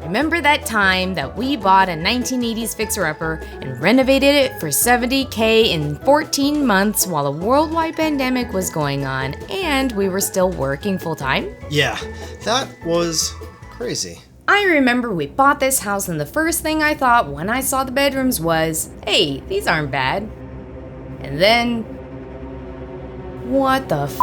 Remember that time that we bought a 1980s fixer-upper and renovated it for $70K in 14 months while a worldwide pandemic was going on and we were still working full-time? Yeah, that was crazy. I remember we bought this house and the first thing I thought when I saw the bedrooms was, hey, these aren't bad. And then, what the f***?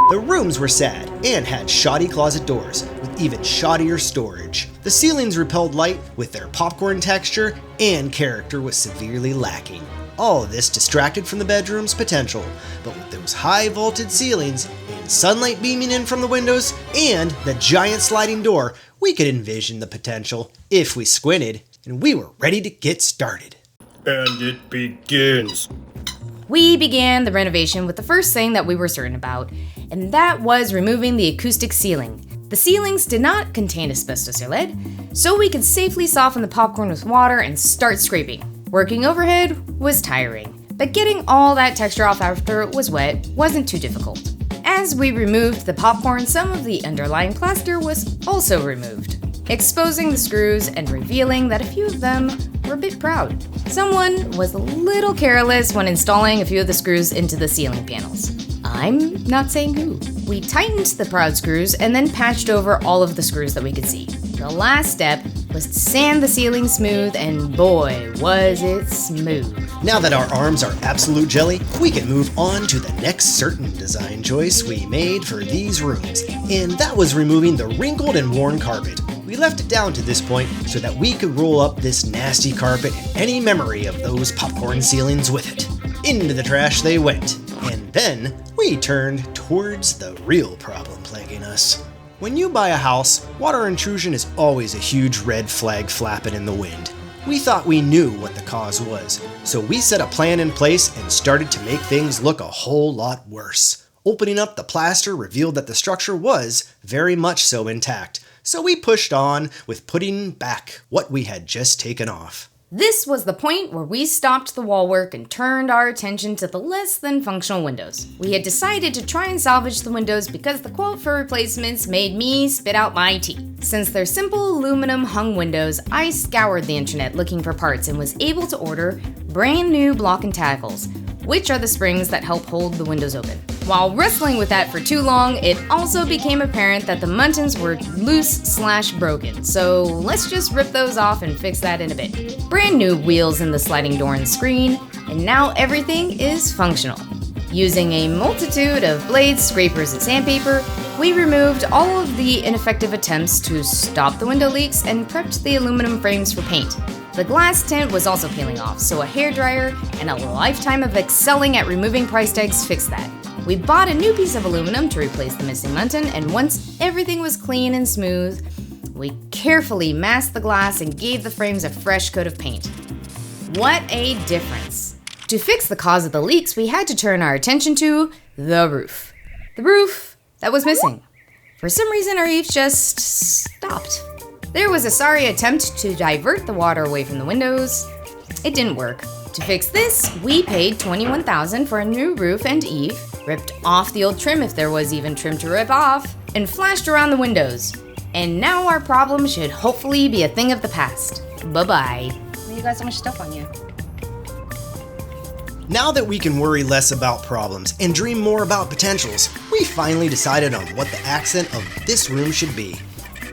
The rooms were sad and had shoddy closet doors with even shoddier storage. The ceilings repelled light with their popcorn texture, and character was severely lacking. All of this distracted from the bedroom's potential, but with those high vaulted ceilings and sunlight beaming in from the windows and the giant sliding door, we could envision the potential if we squinted, and we were ready to get started. And it begins. We began the renovation with the first thing that we were certain about, and that was removing the acoustic ceiling. The ceilings did not contain asbestos or lead, so we could safely soften the popcorn with water and start scraping. Working overhead was tiring, but getting all that texture off after it was wet wasn't too difficult. As we removed the popcorn, some of the underlying plaster was also removed, exposing the screws and revealing that a few of them were a bit proud. Someone was a little careless when installing a few of the screws into the ceiling panels. I'm not saying who. We tightened the proud screws and then patched over all of the screws that we could see. The last step was to sand the ceiling smooth, and boy, was it smooth. Now that our arms are absolute jelly, we can move on to the next certain design choice we made for these rooms, and that was removing the wrinkled and worn carpet. We left it down to this point so that we could roll up this nasty carpet and any memory of those popcorn ceilings with it. Into the trash they went, and then we turned towards the real problem plaguing us. When you buy a house, water intrusion is always a huge red flag flapping in the wind. We thought we knew what the cause was, so we set a plan in place and started to make things look a whole lot worse. Opening up the plaster revealed that the structure was very much so intact, so we pushed on with putting back what we had just taken off. This was the point where we stopped the wall work and turned our attention to the less than functional windows. We had decided to try and salvage the windows because the quote for replacements made me spit out my tea. Since they're simple aluminum hung windows, I scoured the internet looking for parts and was able to order brand new block and tackles, which are the springs that help hold the windows open. While wrestling with that for too long, it also became apparent that the muntins were loose/broken, so let's just rip those off and fix that in a bit. Brand new wheels in the sliding door and screen, and now everything is functional. Using a multitude of blades, scrapers, and sandpaper, we removed all of the ineffective attempts to stop the window leaks and prepped the aluminum frames for paint. The glass tint was also peeling off, so a hairdryer and a lifetime of excelling at removing price tags fixed that. We bought a new piece of aluminum to replace the missing muntin, and once everything was clean and smooth, we carefully masked the glass and gave the frames a fresh coat of paint. What a difference! To fix the cause of the leaks, we had to turn our attention to the roof. The roof that was missing. For some reason, our eaves just stopped. There was a sorry attempt to divert the water away from the windows. It didn't work. To fix this, we paid $21,000 for a new roof and eave, ripped off the old trim if there was even trim to rip off, and flashed around the windows. And now our problem should hopefully be a thing of the past. Bye-bye. You got so much stuff on you. Now that we can worry less about problems and dream more about potentials, we finally decided on what the accent of this room should be.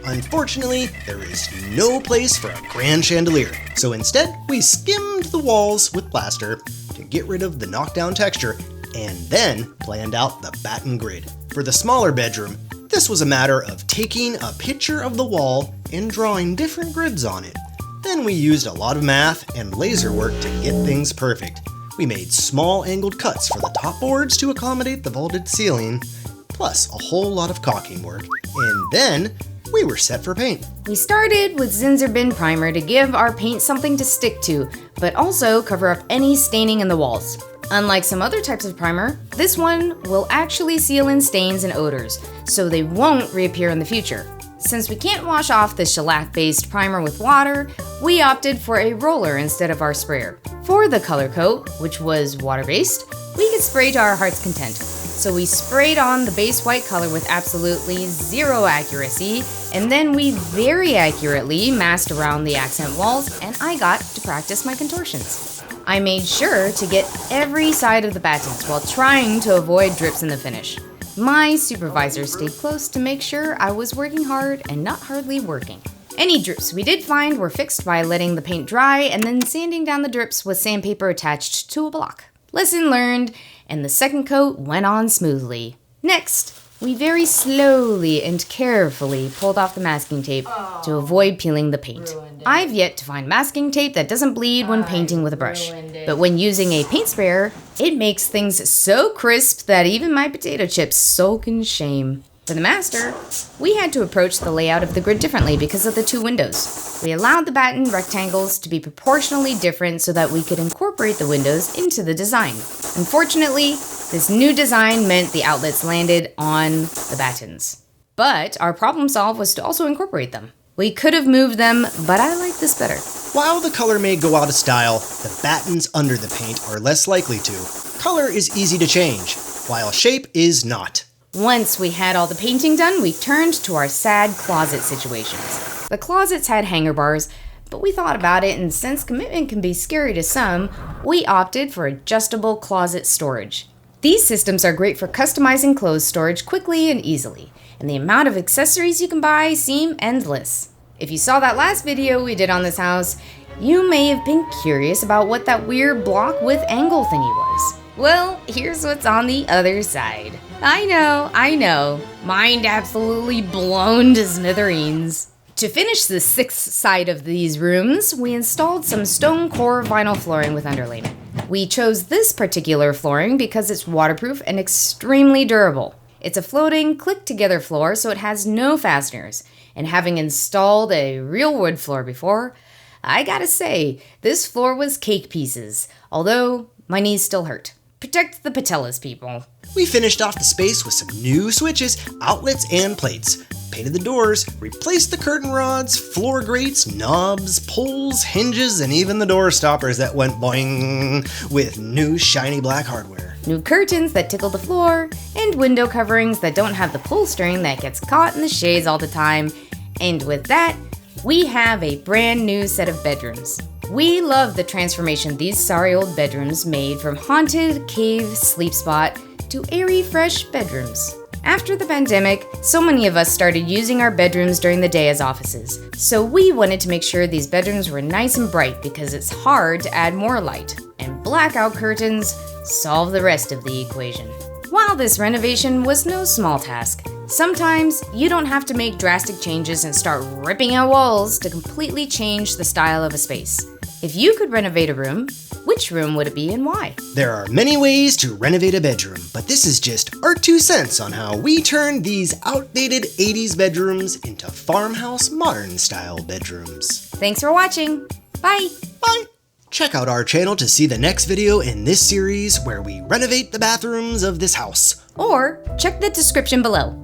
Unfortunately, there is no place for a grand chandelier, so instead we skimmed the walls with plaster to get rid of the knockdown texture and then planned out the batten grid. For the smaller bedroom, this was a matter of taking a picture of the wall and drawing different grids on it. Then we used a lot of math and laser work to get things perfect. We made small angled cuts for the top boards to accommodate the vaulted ceiling, plus a whole lot of caulking work, and then we were set for paint. We started with Zinsser Bin primer to give our paint something to stick to, but also cover up any staining in the walls. Unlike some other types of primer, this one will actually seal in stains and odors, so they won't reappear in the future. Since we can't wash off the shellac-based primer with water, we opted for a roller instead of our sprayer. For the color coat, which was water-based, we could spray to our heart's content. So we sprayed on the base white color with absolutely zero accuracy And then we very accurately masked around the accent walls, and I got to practice my contortions. I made sure to get every side of the battens while trying to avoid drips in the finish. My supervisor stayed close to make sure I was working hard and not hardly working. Any drips we did find were fixed by letting the paint dry and then sanding down the drips with sandpaper attached to a block. Lesson learned, and the second coat went on smoothly. Next, we very slowly and carefully pulled off the masking tape to avoid peeling the paint. I've yet to find masking tape that doesn't bleed when painting with a brush. But when using a paint sprayer, it makes things so crisp that even my potato chips soak in shame. For the master, we had to approach the layout of the grid differently because of the two windows. We allowed the batten rectangles to be proportionally different so that we could incorporate the windows into the design. Unfortunately, this new design meant the outlets landed on the battens. But our problem solve was to also incorporate them. We could have moved them, but I like this better. While the color may go out of style, the battens under the paint are less likely to. Color is easy to change, while shape is not. Once we had all the painting done, we turned to our sad closet situations. The closets had hanger bars, but we thought about it, and since commitment can be scary to some, we opted for adjustable closet storage. These systems are great for customizing clothes storage quickly and easily, and the amount of accessories you can buy seem endless. If you saw that last video we did on this house, you may have been curious about what that weird block with angle thingy was. Well, here's what's on the other side. I know, mind absolutely blown to smithereens. To finish the sixth side of these rooms, we installed some stone core vinyl flooring with underlayment. We chose this particular flooring because it's waterproof and extremely durable. It's a floating, click-together floor, so it has no fasteners. And having installed a real wood floor before, I gotta say, this floor was cake pieces, although my knees still hurt. Protect the patellas, people. We finished off the space with some new switches, outlets, and plates. Painted the doors, replaced the curtain rods, floor grates, knobs, pulls, hinges, and even the door stoppers that went boing with new shiny black hardware. New curtains that tickle the floor, and window coverings that don't have the pull string that gets caught in the shades all the time. And with that, we have a brand new set of bedrooms. We love the transformation these sorry old bedrooms made from haunted cave sleep spot to airy fresh bedrooms. After the pandemic, so many of us started using our bedrooms during the day as offices. So we wanted to make sure these bedrooms were nice and bright because it's hard to add more light. And blackout curtains solve the rest of the equation. While this renovation was no small task, sometimes you don't have to make drastic changes and start ripping out walls to completely change the style of a space. If you could renovate a room, which room would it be and why? There are many ways to renovate a bedroom, but this is just our 2 cents on how we turned these outdated 80s bedrooms into Farmhouse Modern style bedrooms. Thanks for watching. Bye. Bye! Check out our channel to see the next video in this series where we renovate the bathrooms of this house. Or check the description below.